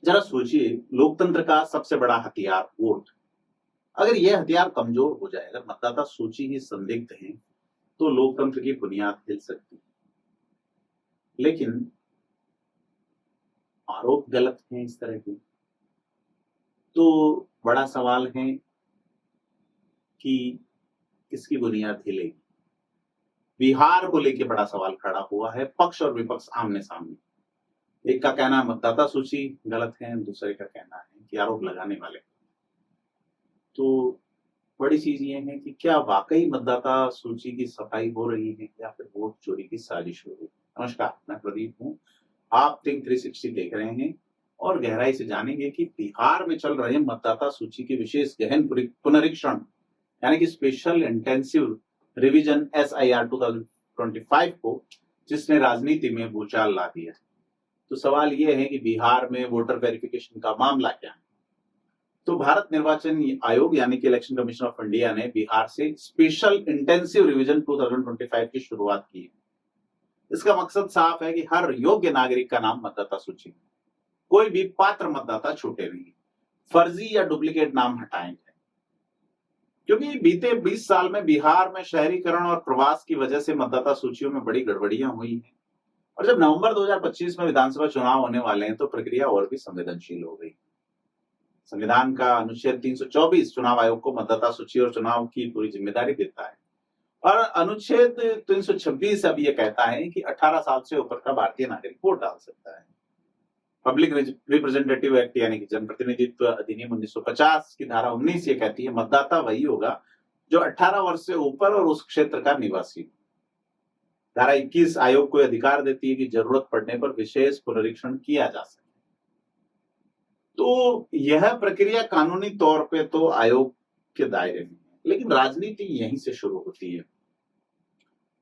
जरा सोचिए, लोकतंत्र का सबसे बड़ा हथियार वोट, अगर यह हथियार कमजोर हो जाए, अगर मतदाता सूची ही संदिग्ध है, तो लोकतंत्र की बुनियाद हिल सकती है। लेकिन आरोप गलत हैं इस तरह के, तो बड़ा सवाल है कि किसकी बुनियाद हिलेगी। बिहार को लेकर बड़ा सवाल खड़ा हुआ है, पक्ष और विपक्ष आमने सामने। एक का कहना है मतदाता सूची गलत है, दूसरे का कहना है कि आरोप लगाने वाले। तो बड़ी चीज ये है कि क्या वाकई मतदाता सूची की सफाई हो रही है या फिर वोट चोरी की साजिश हो रही है। नमस्कार, मैं प्रदीप हूँ, आप थिंक 360 देख रहे हैं और गहराई से जानेंगे कि बिहार में चल रहे मतदाता सूची के विशेष गहन पुनरीक्षण यानी कि स्पेशल इंटेंसिव रिवीजन SIR 2025 को, जिसने राजनीति में भूचाल ला दिया। तो सवाल यह है कि बिहार में वोटर वेरिफिकेशन का मामला क्या है। तो भारत निर्वाचन आयोग यानी कि इलेक्शन कमीशन ऑफ इंडिया ने बिहार से स्पेशल इंटेंसिव रिवीजन 2025 की शुरुआत की है। इसका मकसद साफ है कि हर योग्य नागरिक का नाम मतदाता सूची में, कोई भी पात्र मतदाता छूटे नहीं, फर्जी या डुप्लीकेट नाम हटाए जाए। क्योंकि बीते 20 साल में बिहार में शहरीकरण और प्रवास की वजह से मतदाता सूचियों में बड़ी गड़बड़ियां हुई हैं और जब नवंबर 2025 में विधानसभा चुनाव होने वाले हैं तो प्रक्रिया और भी संवेदनशील हो गई। संविधान का अनुच्छेद 324 चुनाव आयोग को मतदाता सूची और चुनाव की पूरी जिम्मेदारी देता है और अनुच्छेद 326 अब यह कहता है कि 18 साल से ऊपर का भारतीय नागरिक वोट डाल सकता है। पब्लिक रिप्रेजेंटेटिव एक्ट यानी कि जनप्रतिनिधित्व अधिनियम 1950 की धारा 19 ये कहती है मतदाता वही होगा जो 18 वर्ष से ऊपर और उस क्षेत्र का निवासी। धारा 21 आयोग को अधिकार देती है कि जरूरत पड़ने पर विशेष पुनरीक्षण किया जा सके। तो यह प्रक्रिया कानूनी तौर पे तो आयोग के दायरे में है, लेकिन राजनीति यहीं से शुरू होती है।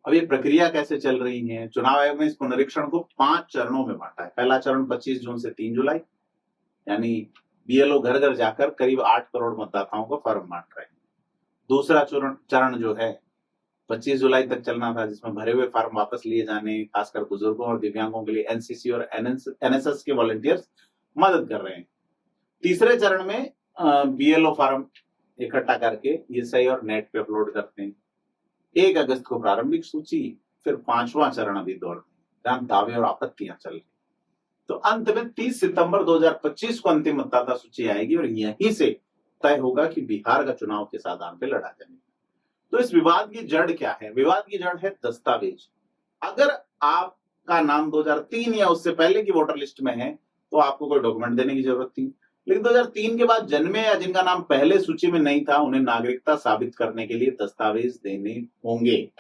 अब ये प्रक्रिया कैसे चल रही है। चुनाव आयोग ने इस पुनरीक्षण को 5 चरणों में बांटा है। पहला चरण 25 जून से 3 जुलाई, यानी BLO घर घर जाकर करीब 8 करोड़ मतदाताओं को फॉर्म बांट रहे हैं। दूसरा चरण जो है 25 जुलाई तक चलना था, जिसमें भरे हुए फॉर्म वापस लिए जाने, खासकर बुजुर्गों और दिव्यांगों के लिए NCC और NSS के वॉलंटियर्स मदद कर रहे हैं। तीसरे चरण में BLO फॉर्म इकट्ठा करके ये सही और नेट पे अपलोड करते हैं। 1 अगस्त को प्रारंभिक सूची, फिर 5वां चरण अभी दौर में, जहां दावे और आपत्तियां चल रही। तो अंत में 30 सितंबर 2025 को अंतिम मतदाता सूची आएगी और यहीं से तय होगा कि बिहार का चुनाव किस आधार पर लड़ा जाएगा। तो इस विवाद की जड़ क्या है। विवाद की जड़ है दस्तावेज। अगर आपका नाम 2003 या उससे पहले की वोटर लिस्ट में है तो आपको कोई डॉक्यूमेंट देने की जरूरत थी, लेकिन 2003 के बाद जन्मे या जिनका नाम पहले सूची में नहीं था उन्हें नागरिकता साबित करने के लिए दस्तावेज देने होंगे।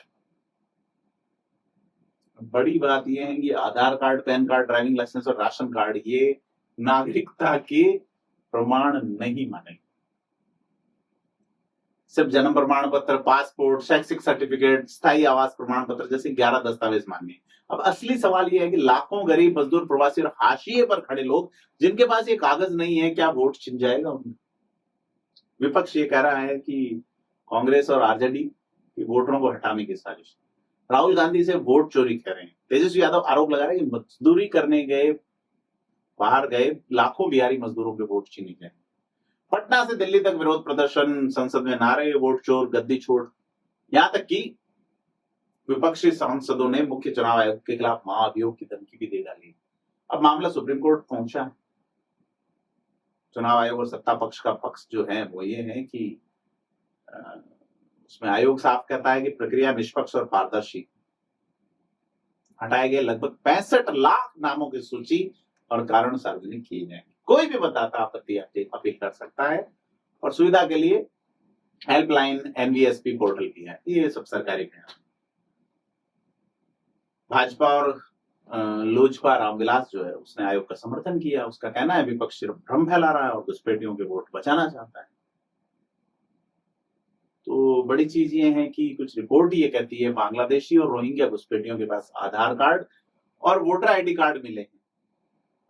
बड़ी बात यह है कि Aadhaar card, PAN card, driving licence और राशन कार्ड ये नागरिकता के प्रमाण नहीं माने। सिर्फ जन्म प्रमाण पत्र, पासपोर्ट, शैक्षिक सर्टिफिकेट, स्थायी आवास प्रमाण पत्र जैसे 11 दस्तावेज मान्य। अब असली सवाल यह है कि लाखों गरीब, मजदूर, प्रवासी और हाशिए पर खड़े लोग जिनके पास ये कागज नहीं है, क्या वोट छिन जाएगा उन्हें। विपक्ष ये कह रहा है कि कांग्रेस और RJD की वोटरों को हटाने की साजिश। राहुल गांधी से वोट चोरी कर रहे हैं। तेजस्वी यादव आरोप लगा रहे हैं कि मजदूरी करने गए, बाहर गए लाखों बिहारी मजदूरों के वोट छीने गए। पटना से दिल्ली तक विरोध प्रदर्शन, संसद में नारे, वोट चोर, गद्दी छोड़, यहां तक कि विपक्षी सांसदों ने मुख्य चुनाव आयोग के खिलाफ महाअभियोग की धमकी भी दे डाली। अब मामला सुप्रीम कोर्ट पहुंचा है। चुनाव आयोग और सत्ता पक्ष का पक्ष जो है वो ये है कि उसमें आयोग साफ कहता है कि प्रक्रिया निष्पक्ष और पारदर्शी। हटाए गए लगभग 65 लाख नामों की सूची और कारण सार्वजनिक किए जाएंगे। कोई भी मतदाता आपत्ति अपील कर सकता है और सुविधा के लिए हेल्पलाइन NVSP पोर्टल भी है। ये सब सरकारी है। भाजपा और लोजपा रामविलास जो है उसने आयोग का समर्थन किया। उसका कहना है विपक्ष सिर्फ भ्रम फैला रहा है और घुसपैठियों के वोट बचाना चाहता है। तो बड़ी चीज ये है कि कुछ रिपोर्ट ये कहती है बांग्लादेशी और रोहिंग्या घुसपैठियों के पास आधार कार्ड और वोटर ID कार्ड मिले हैं।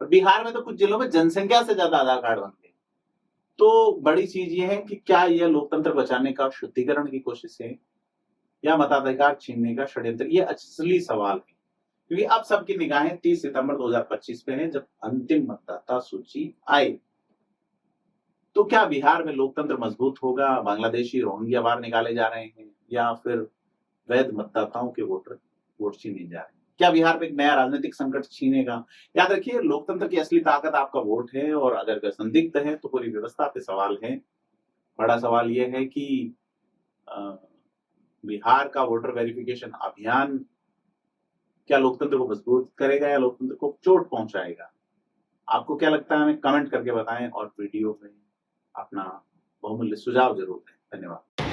और बिहार में तो कुछ जिलों में जनसंख्या से ज्यादा आधार कार्ड बन गए। तो बड़ी चीज ये है कि क्या यह लोकतंत्र बचाने का शुद्धिकरण की कोशिश है या मताधिकार छीनने का षड्यंत्र। ये असली सवाल है। क्योंकि अब सबकी निगाहें 30 सितंबर 2025 पे है, जब अंतिम मतदाता सूची आए। तो क्या बिहार में लोकतंत्र मजबूत होगा, बांग्लादेशी रोहिंग्या बाहर निकाले जा रहे हैं, या फिर वैध मतदाताओं के वोट छीने जा रहे हैं? क्या बिहार में एक नया राजनीतिक संकट छीनेगा? याद रखिए, लोकतंत्र की असली ताकत आपका वोट है, और अगर वह संदिग्ध है तो पूरी व्यवस्था पे सवाल है। बड़ा सवाल यह है कि अ, बिहार का वोटर वेरिफिकेशन अभियान क्या लोकतंत्र को मजबूत करेगा या लोकतंत्र को चोट पहुंचाएगा? आपको क्या लगता है, हमें कमेंट करके बताएं, और वीडियो में अपना बहुमूल्य सुझाव जरूर दें। धन्यवाद।